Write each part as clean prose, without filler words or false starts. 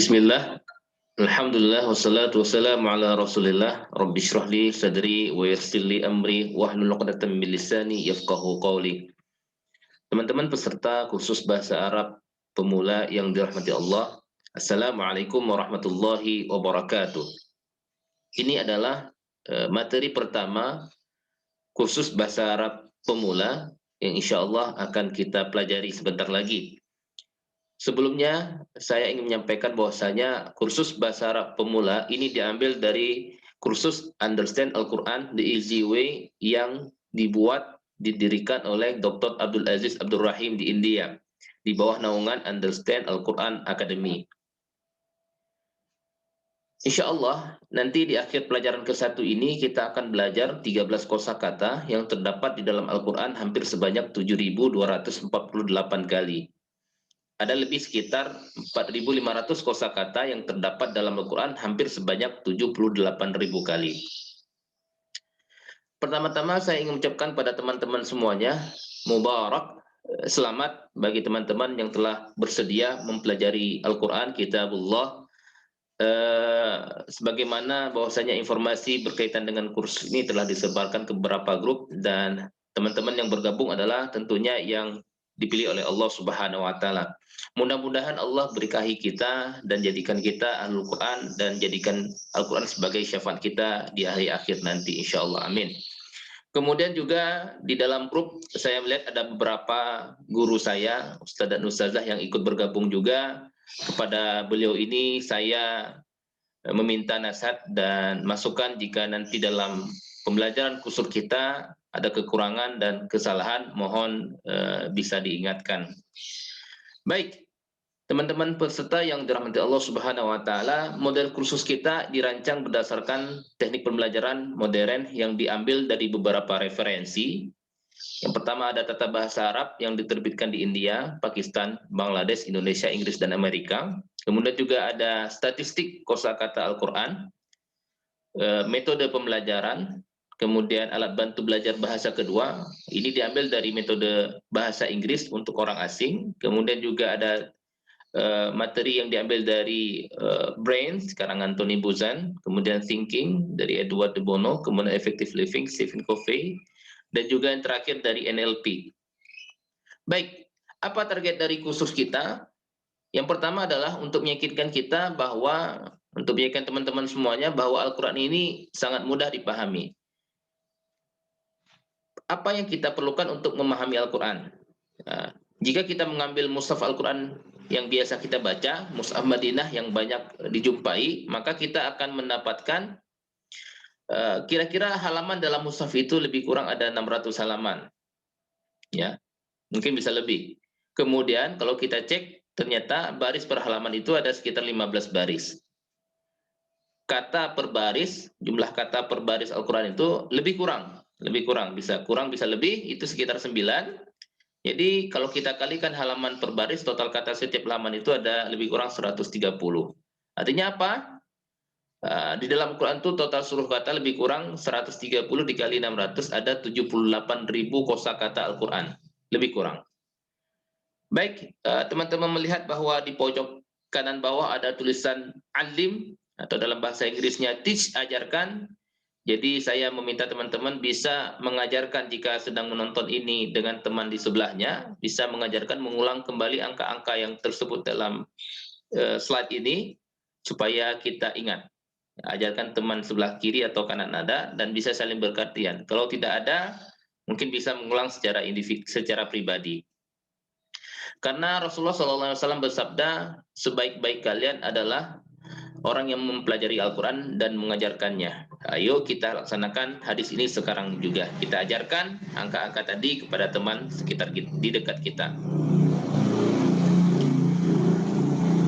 Bismillah, alhamdulillah, wassalatu wassalamu ala rasulillah, rabbi syrah li sadri, wa yassir li amri, wahlul 'uqdatam min lisani yafqahu qawli. Teman-teman peserta kursus bahasa Arab pemula yang dirahmati Allah, Assalamualaikum warahmatullahi wabarakatuh. Ini adalah materi pertama kursus bahasa Arab pemula yang insya Allah akan kita pelajari sebentar lagi. Sebelumnya, saya ingin menyampaikan bahwasanya kursus bahasa Arab pemula ini diambil dari kursus Understand Al-Quran the Easy Way yang didirikan oleh Dr. Abdul Aziz Abdul Rahim di India, di bawah naungan Understand Al-Quran Academy. Insya Allah, nanti di akhir pelajaran ke-1 ini kita akan belajar 13 kosakata yang terdapat di dalam Al-Quran hampir sebanyak 7.248 kali. Ada lebih sekitar 4.500 kosakata yang terdapat dalam Al-Quran hampir sebanyak 78.000 kali. Pertama-tama saya ingin mengucapkan pada teman-teman semuanya, Mubarak, selamat bagi teman-teman yang telah bersedia mempelajari Al-Quran, Kitabullah. Sebagaimana bahwasanya informasi berkaitan dengan kursus ini telah disebarkan ke beberapa grup, dan teman-teman yang bergabung adalah tentunya yang dipilih oleh Allah Subhanahu wa Ta'ala. Mudah-mudahan Allah berkahi kita dan jadikan kita Ahlul Quran dan jadikan Al-Quran sebagai syafaat kita di hari akhir nanti, insya Allah, amin. Kemudian juga di dalam grup saya melihat ada beberapa guru saya, Ustadz dan Ustazah yang ikut bergabung juga. Kepada beliau ini saya meminta nasihat dan masukan jika nanti dalam pembelajaran kursus kita ada kekurangan dan kesalahan, mohon bisa diingatkan. Baik, teman-teman peserta yang dirahmati Allah Subhanahu wa Ta'ala, model kursus kita dirancang berdasarkan teknik pembelajaran modern yang diambil dari beberapa referensi. Yang pertama ada tata bahasa Arab yang diterbitkan di India, Pakistan, Bangladesh, Indonesia, Inggris, dan Amerika. Kemudian juga ada statistik kosakata Al-Quran, metode pembelajaran, kemudian alat bantu belajar bahasa kedua, ini diambil dari metode bahasa Inggris untuk orang asing. Kemudian juga ada materi yang diambil dari Brains, karangan Tony Buzan, kemudian Thinking dari Edward de Bono, kemudian Effective Living, Stephen Covey, dan juga yang terakhir dari NLP. Baik, apa target dari kursus kita? Yang pertama adalah untuk meyakinkan kita bahwa, untuk meyakinkan teman-teman semuanya bahwa Al-Quran ini sangat mudah dipahami. Apa yang kita perlukan untuk memahami Al-Quran? Nah, jika kita mengambil mushaf Al-Quran yang biasa kita baca, mushaf Madinah yang banyak dijumpai, maka kita akan mendapatkan kira-kira halaman dalam mushaf itu lebih kurang ada 600 halaman. Ya, mungkin bisa lebih. Kemudian kalau kita cek, ternyata baris per halaman itu ada sekitar 15 baris. Kata per baris, jumlah kata per baris Al-Quran itu lebih kurang, bisa kurang bisa lebih, itu sekitar 9. Jadi kalau kita kalikan halaman per baris, total kata setiap halaman itu ada lebih kurang 130. Artinya apa? Di dalam Al-Quran itu total seluruh kata lebih kurang 130 dikali 600 ada 78.000 kosakata Al-Quran, lebih kurang. Baik, teman-teman melihat bahwa di pojok kanan bawah ada tulisan alim, atau dalam bahasa Inggrisnya teach, ajarkan. Jadi saya meminta teman-teman bisa mengajarkan jika sedang menonton ini dengan teman di sebelahnya, bisa mengajarkan mengulang kembali angka-angka yang tersebut dalam slide ini, supaya kita ingat. Ajarkan teman sebelah kiri atau kanan ada, dan bisa saling bergantian. Kalau tidak ada, mungkin bisa mengulang secara individu, secara pribadi. Karena Rasulullah SAW bersabda, sebaik-baik kalian adalah orang yang mempelajari Al-Quran dan mengajarkannya. Ayo kita laksanakan hadis ini sekarang juga. Kita ajarkan angka-angka tadi kepada teman sekitar di dekat kita.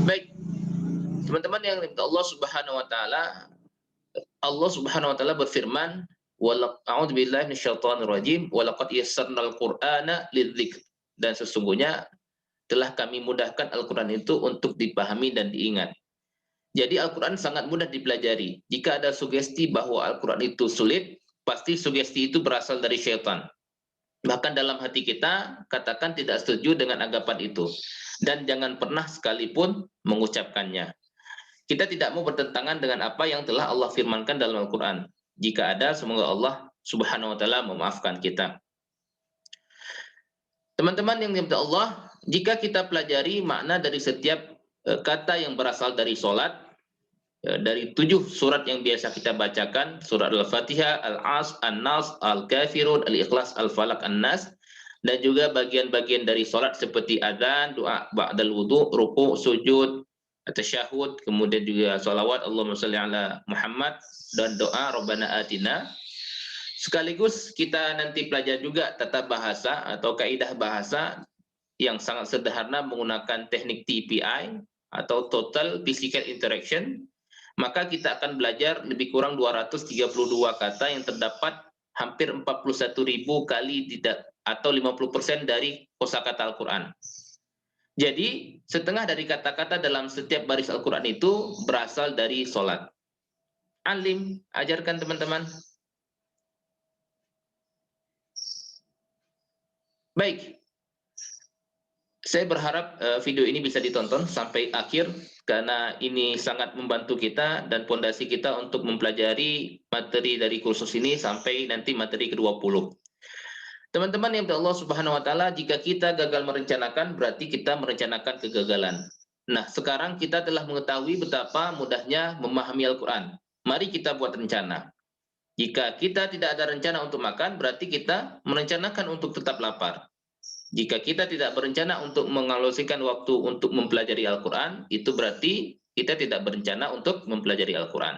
Baik, teman-teman yang diminta Allah Subhanahu wa Ta'ala, Allah Subhanahu wa Ta'ala berfirman, a'udzubillahi minasyaitonirrajim, walaqad yassarnal Qur'ana lidzikr, dan sesungguhnya telah kami mudahkan Al-Quran itu untuk dipahami dan diingat. Jadi Al-Quran sangat mudah dipelajari. Jika ada sugesti bahwa Al-Quran itu sulit, pasti sugesti itu berasal dari syaitan. Bahkan dalam hati kita, katakan tidak setuju dengan anggapan itu. Dan jangan pernah sekalipun mengucapkannya. Kita tidak mau bertentangan dengan apa yang telah Allah firmankan dalam Al-Quran. Jika ada, semoga Allah Subhanahu wa Ta'ala memaafkan kita. Teman-teman yang dimuliakan Allah, jika kita pelajari makna dari setiap kata yang berasal dari solat, dari 7 surat yang biasa kita bacakan, surat Al-Fatihah, Al-As, An-Nas, Al-Kafirun, Al-Ikhlas, Al-Falaq, An-Nas, dan juga bagian-bagian dari solat seperti adzan, doa ba'dal wudu, ruku', sujud, tasyahud, kemudian juga salawat Allahumma shalli ala Muhammad, dan doa Rabbana Atina. Sekaligus kita nanti belajar juga tata bahasa atau kaidah bahasa yang sangat sederhana menggunakan teknik TPI atau Total Physical Interaction. Maka kita akan belajar lebih kurang 232 kata yang terdapat hampir 41.000 kali atau 50% dari kosakata Al-Quran. Jadi setengah dari kata-kata dalam setiap baris Al-Quran itu berasal dari sholat. Alim, ajarkan teman-teman. Baik, saya berharap video ini bisa ditonton sampai akhir karena ini sangat membantu kita dan fondasi kita untuk mempelajari materi dari kursus ini sampai nanti materi ke-20. Teman-teman yang Allah Subhanahu wa Ta'ala, jika kita gagal merencanakan berarti kita merencanakan kegagalan. Nah, sekarang kita telah mengetahui betapa mudahnya memahami Al-Quran. Mari kita buat rencana. Jika kita tidak ada rencana untuk makan, berarti kita merencanakan untuk tetap lapar. Jika kita tidak berencana untuk mengalokasikan waktu untuk mempelajari Al-Quran, itu berarti kita tidak berencana untuk mempelajari Al-Quran.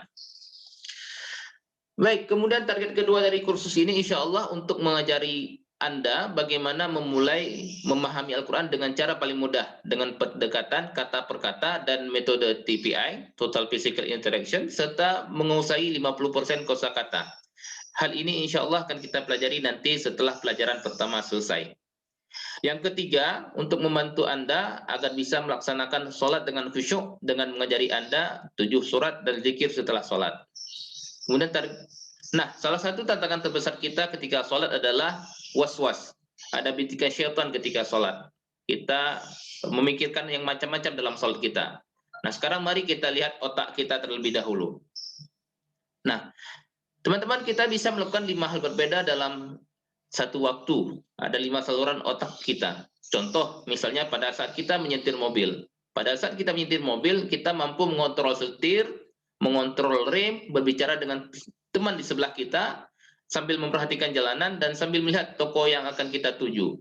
Baik, kemudian target kedua dari kursus ini insya Allah untuk mengajari Anda bagaimana memulai memahami Al-Quran dengan cara paling mudah, dengan pendekatan kata per kata dan metode TPI, Total Physical Interaction, serta menguasai 50% kosakata. Hal ini insya Allah akan kita pelajari nanti setelah pelajaran pertama selesai. Yang ketiga, untuk membantu Anda agar bisa melaksanakan sholat dengan khusyuk dengan mengajari Anda 7 surat dan zikir setelah sholat. Kemudian salah satu tantangan terbesar kita ketika sholat adalah was-was. Ada bisikan syaitan ketika sholat. Kita memikirkan yang macam-macam dalam sholat kita. Nah, sekarang mari kita lihat otak kita terlebih dahulu. Nah, teman-teman, kita bisa melakukan 5 hal berbeda dalam satu waktu. Ada 5 saluran otak kita. Contoh, misalnya pada saat kita menyetir mobil. Pada saat kita menyetir mobil, kita mampu mengontrol setir, mengontrol rem, berbicara dengan teman di sebelah kita, sambil memperhatikan jalanan, dan sambil melihat toko yang akan kita tuju.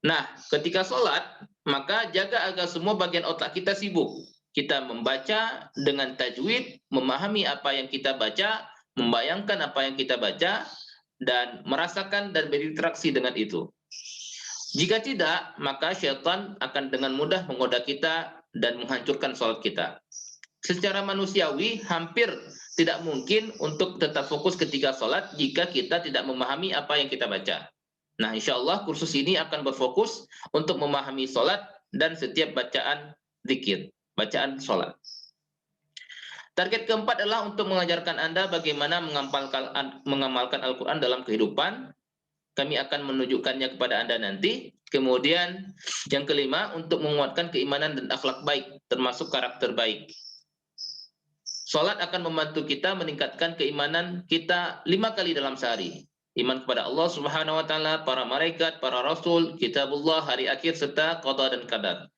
Nah, ketika sholat, maka jaga agar semua bagian otak kita sibuk. Kita membaca dengan tajwid, memahami apa yang kita baca, membayangkan apa yang kita baca, dan merasakan dan berinteraksi dengan itu. Jika tidak, maka syaitan akan dengan mudah menggoda kita dan menghancurkan sholat kita. Secara manusiawi, hampir tidak mungkin untuk tetap fokus ketika sholat jika kita tidak memahami apa yang kita baca. Nah, insya Allah kursus ini akan berfokus untuk memahami sholat dan setiap bacaan zikir, bacaan sholat. Target keempat adalah untuk mengajarkan Anda bagaimana mengamalkan Al-Quran dalam kehidupan. Kami akan menunjukkannya kepada Anda nanti. Kemudian yang kelima, untuk menguatkan keimanan dan akhlak baik, termasuk karakter baik. Salat akan membantu kita meningkatkan keimanan kita 5 kali dalam sehari. Iman kepada Allah Subhanahu wa Ta'ala, para malaikat, para rasul, kitabullah, hari akhir, serta qada dan qadar.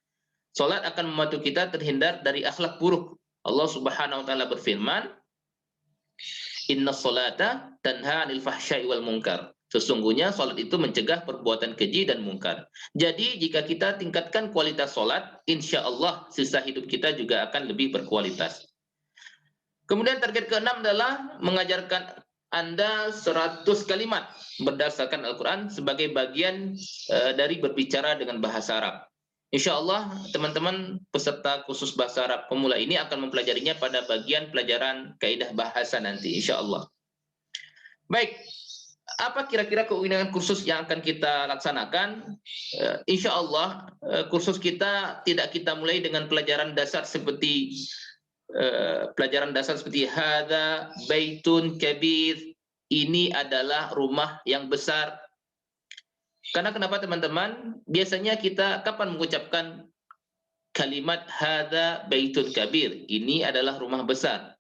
Salat akan membantu kita terhindar dari akhlak buruk. Allah Subhanahu wa Ta'ala berfirman, "Inna sholata tanha 'anil fahsya'i wal munkar." Sesungguhnya salat itu mencegah perbuatan keji dan mungkar. Jadi jika kita tingkatkan kualitas salat, insya Allah sisa hidup kita juga akan lebih berkualitas. Kemudian target keenam adalah mengajarkan Anda 100 kalimat berdasarkan Al-Quran sebagai bagian dari berbicara dengan bahasa Arab. Insya Allah teman-teman peserta khusus bahasa Arab pemula ini akan mempelajarinya pada bagian pelajaran kaidah bahasa nanti, insya Allah. Baik, apa kira-kira keundangan kursus yang akan kita laksanakan? Insya Allah kursus kita tidak kita mulai dengan pelajaran dasar seperti hadza baitun kabir, ini adalah rumah yang besar. Karena kenapa teman-teman? Biasanya kita kapan mengucapkan kalimat hadza baitun kabir, ini adalah rumah besar.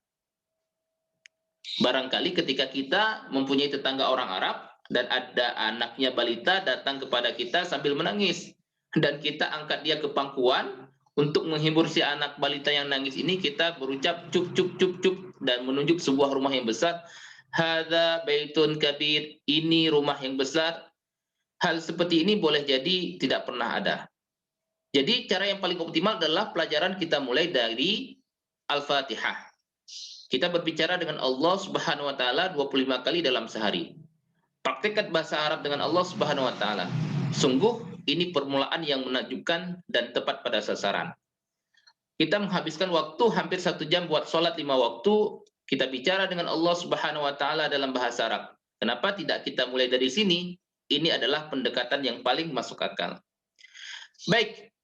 Barangkali ketika kita mempunyai tetangga orang Arab dan ada anaknya balita datang kepada kita sambil menangis dan kita angkat dia ke pangkuan untuk menghibur si anak balita yang nangis ini, kita berucap cuk cuk cuk cuk dan menunjuk sebuah rumah yang besar. Hadza baitun kabir, ini rumah yang besar. Hal seperti ini boleh jadi tidak pernah ada. Jadi cara yang paling optimal adalah pelajaran kita mulai dari Al-Fatihah. Kita berbicara dengan Allah Subhanahu wa taala 25 kali dalam sehari. Praktekkan bahasa Arab dengan Allah Subhanahu wa taala. Sungguh ini permulaan yang menakjubkan dan tepat pada sasaran. Kita menghabiskan waktu hampir 1 jam buat sholat 5 waktu. Kita bicara dengan Allah Subhanahu wa taala dalam bahasa Arab. Kenapa tidak kita mulai dari sini? Ini adalah pendekatan yang paling masuk akal. Baik,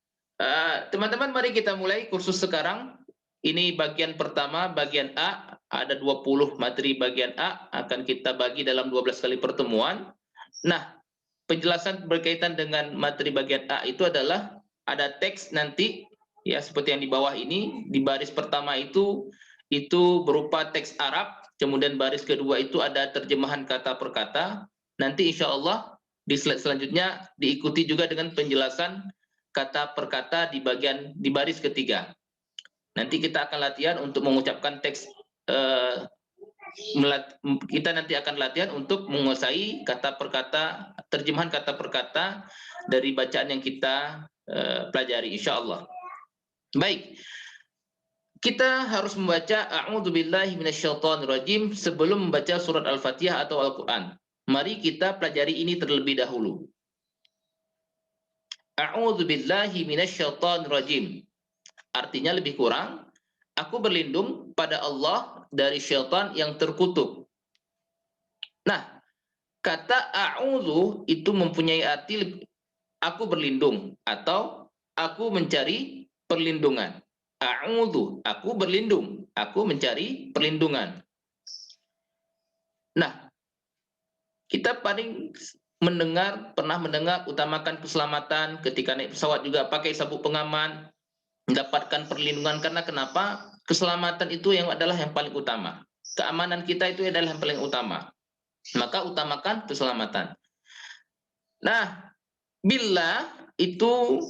teman-teman, mari kita mulai kursus sekarang. Ini bagian pertama, bagian A. Ada 20 materi bagian A, akan kita bagi dalam 12 kali pertemuan. Nah, penjelasan berkaitan dengan materi bagian A itu adalah ada teks nanti, ya seperti yang di bawah ini. Di baris pertama itu berupa teks Arab, kemudian baris kedua itu ada terjemahan kata per kata. Nanti insya Allah di slide selanjutnya diikuti juga dengan penjelasan kata per kata di baris ketiga. Nanti kita akan latihan untuk mengucapkan teks, kita nanti akan latihan untuk menguasai kata per kata, terjemahan kata per kata dari bacaan yang kita pelajari insya Allah. Baik, kita harus membaca a'udzubillahi minasyaitonirrajim sebelum membaca surat Al-Fatihah atau Al-Quran. Mari kita pelajari ini terlebih dahulu. A'udzubillahi minasyaitonirrajim. Artinya lebih kurang, aku berlindung pada Allah dari syaitan yang terkutuk. Nah, kata a'udzu itu mempunyai arti aku berlindung atau aku mencari perlindungan. A'udzu, aku berlindung, aku mencari perlindungan. Nah, kita pernah mendengar utamakan keselamatan ketika naik pesawat, juga pakai sabuk pengaman, mendapatkan perlindungan. Karena kenapa? Keselamatan itu yang paling utama. Keamanan kita itu adalah yang paling utama. Maka utamakan keselamatan. Nah, billah itu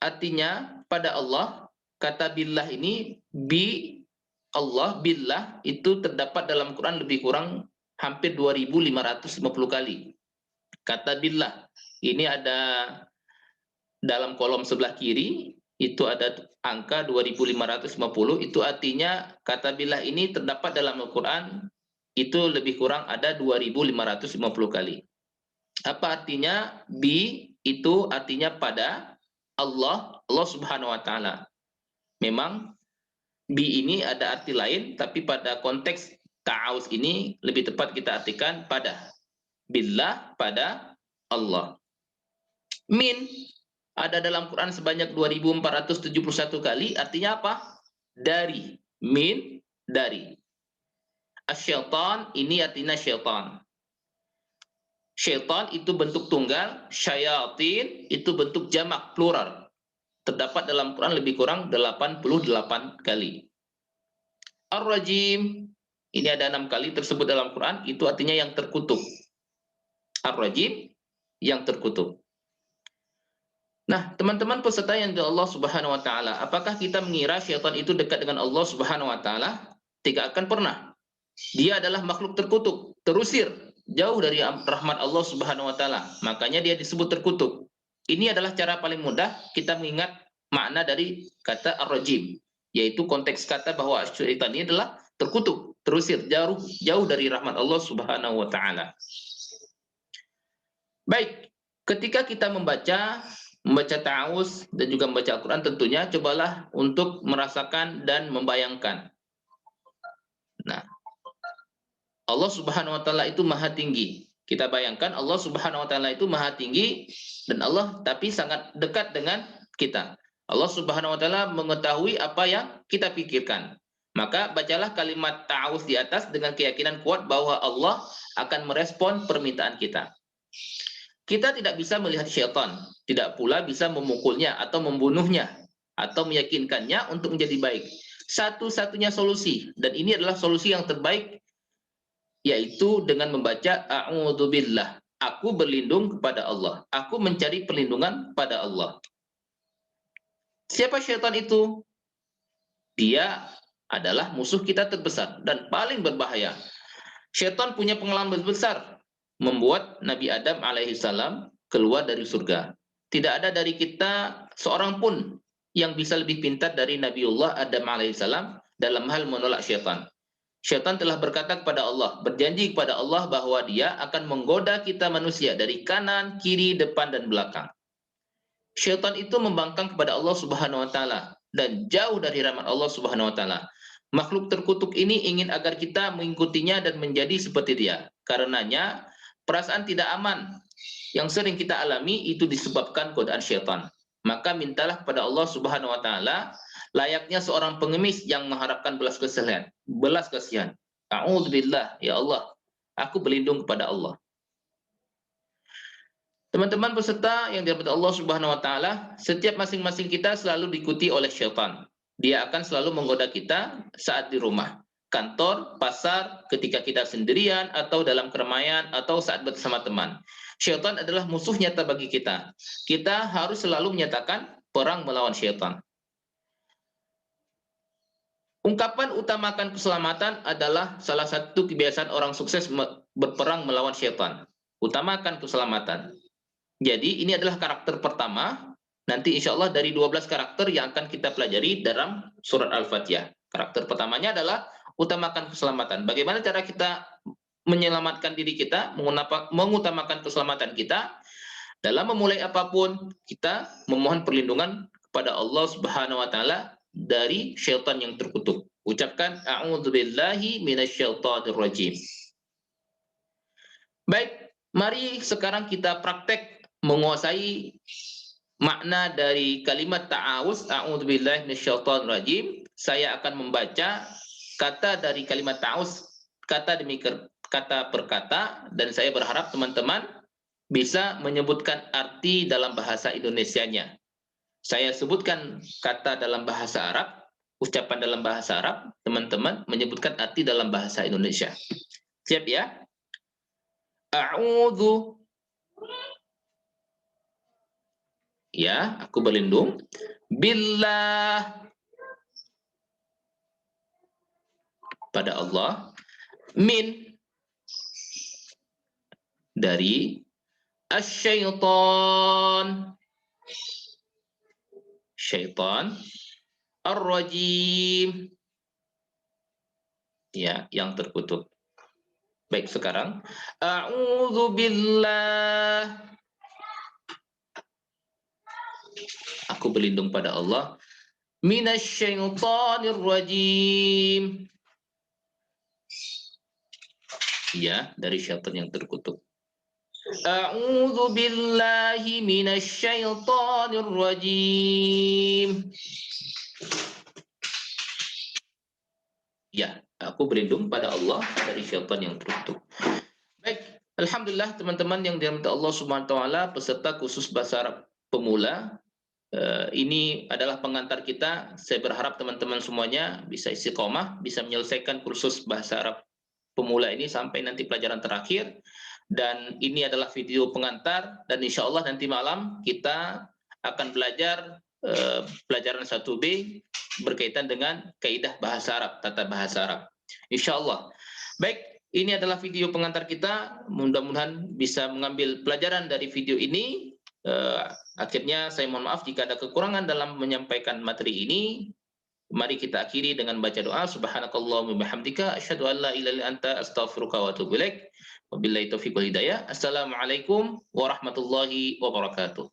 artinya pada Allah. Kata billah ini, bi Allah, billah itu terdapat dalam Quran lebih kurang hampir 2550 kali. Kata billah ini ada dalam kolom sebelah kiri, itu ada angka 2550, itu artinya kata billah ini terdapat dalam Al-Quran itu lebih kurang ada 2550 kali. Apa artinya? Bi itu artinya pada Allah, Allah Subhanahu wa taala. Memang bi ini ada arti lain, tapi pada konteks ta'awuz ini lebih tepat kita artikan pada. Billah, pada Allah. Min ada dalam Quran sebanyak 2471 kali, artinya apa? Dari. Min, dari. Asyaitan ini artinya syaitan. Syaitan itu bentuk tunggal, syayatin itu bentuk jamak, plural. Terdapat dalam Quran lebih kurang 88 kali. Ar-Rajim, ini ada 6 kali tersebut dalam Quran, itu artinya yang terkutuk. Ar-Rajim, yang terkutuk. Nah, teman-teman peserta yang dari Allah Subhanahu wa taala, apakah kita mengira syaitan itu dekat dengan Allah Subhanahu wa taala? Tidak akan pernah. Dia adalah makhluk terkutuk, terusir, jauh dari rahmat Allah Subhanahu wa taala. Makanya dia disebut terkutuk. Ini adalah cara paling mudah kita mengingat makna dari kata ar-rajim, yaitu konteks kata bahwa syaitan ini adalah terkutuk, terusir, jauh dari rahmat Allah Subhanahu wa taala. Baik, ketika kita membaca ta'awuz dan juga membaca Al-Quran, tentunya cobalah untuk merasakan dan membayangkan. Nah, Allah Subhanahu wa taala itu maha tinggi. Kita bayangkan Allah Subhanahu wa taala itu maha tinggi, dan Allah tapi sangat dekat dengan kita. Allah Subhanahu wa taala mengetahui apa yang kita pikirkan. Maka bacalah kalimat ta'awuz di atas dengan keyakinan kuat bahwa Allah akan merespon permintaan kita. Kita tidak bisa melihat syaitan, tidak pula bisa memukulnya atau membunuhnya. atau meyakinkannya untuk menjadi baik. Satu-satunya solusi, dan ini adalah solusi yang terbaik, yaitu dengan membaca a'udzubillah. Aku berlindung kepada Allah. Aku mencari perlindungan pada Allah. Siapa syaitan itu? Dia adalah musuh kita terbesar dan paling berbahaya. Syaitan punya pengalaman besar membuat Nabi Adam alaihissalam keluar dari surga. Tidak ada dari kita seorang pun yang bisa lebih pintar dari Nabiullah Adam alaihissalam dalam hal menolak syaitan. Syaitan telah berkata kepada Allah, berjanji kepada Allah bahwa dia akan menggoda kita manusia dari kanan, kiri, depan, dan belakang. Syaitan itu membangkang kepada Allah Subhanahu wa taala dan jauh dari rahmat Allah Subhanahu wa taala. Makhluk terkutuk ini ingin agar kita mengikutinya dan menjadi seperti dia. Karenanya, perasaan tidak aman yang sering kita alami itu disebabkan godaan syaitan. Maka mintalah kepada Allah Subhanahu wa taala layaknya seorang pengemis yang mengharapkan belas kasihan. Belas kasihan. A'udzubillah, ya Allah, aku berlindung kepada Allah. Teman-teman peserta yang dirahmati Allah Subhanahu wa taala, setiap masing-masing kita selalu diikuti oleh syaitan. Dia akan selalu menggoda kita saat di rumah, kantor, pasar, ketika kita sendirian atau dalam keramaian atau saat bersama teman. Syaitan adalah musuh nyata bagi kita. Kita harus selalu menyatakan perang melawan syaitan. Ungkapan utamakan keselamatan adalah salah satu kebiasaan orang sukses berperang melawan syaitan. Utamakan keselamatan. Jadi ini adalah karakter pertama. Nanti insya Allah dari 12 karakter yang akan kita pelajari dalam surat Al-Fatihah. Karakter pertamanya adalah utamakan keselamatan. Bagaimana cara kita menyelamatkan diri kita, mengutamakan keselamatan kita. Dalam memulai apapun, kita memohon perlindungan kepada Allah Subhanahu wa taala dari syaitan yang terkutuk. Ucapkan a'udzubillahi minasyaitonir rajim. Baik, mari sekarang kita praktek menguasai makna dari kalimat ta'awuz, a'udzubillahi minasyaitonir rajim. Saya akan membaca kata dari kalimat ta'awuz, kata demi kata per kata, dan saya berharap teman-teman bisa menyebutkan arti dalam bahasa Indonesianya. Saya sebutkan kata dalam bahasa Arab, ucapan dalam bahasa Arab, teman-teman menyebutkan arti dalam bahasa Indonesia. Siap ya? A'udzu, ya, aku berlindung. Billah, pada Allah. Min, dari. Asyaiton, syaitan. Ar-rajim, ya, yang terkutuk. Baik, sekarang a'udzubillah, aku berlindung pada Allah, minasyaitonir rajim, ya, dari syaitan yang terkutuk. A'udzubillahi minasyaitonir rajim, ya, aku berlindung pada Allah dari syaitan yang terkutuk. Baik, alhamdulillah teman-teman yang dirahmati Allah Subhanahu wa taala, peserta khusus bahasa Arab pemula. Ini adalah pengantar kita. Saya berharap teman-teman semuanya bisa istiqomah, bisa menyelesaikan kursus bahasa Arab pemula ini sampai nanti pelajaran terakhir. Dan ini adalah video pengantar, dan insya Allah nanti malam kita akan belajar pelajaran 1B berkaitan dengan kaidah bahasa Arab, tata bahasa Arab. Insya Allah. Baik, ini adalah video pengantar kita. Mudah-mudahan bisa mengambil pelajaran dari video ini. Akhirnya saya mohon maaf jika ada kekurangan dalam menyampaikan materi ini. Mari kita akhiri dengan baca doa. Subhanakallahumma bihamdika asyhadu an la ilaha illa anta astaghfiruka wa atubu ilaik. Wabillahi taufiq wal hidayah. Assalamualaikum warahmatullahi wabarakatuh.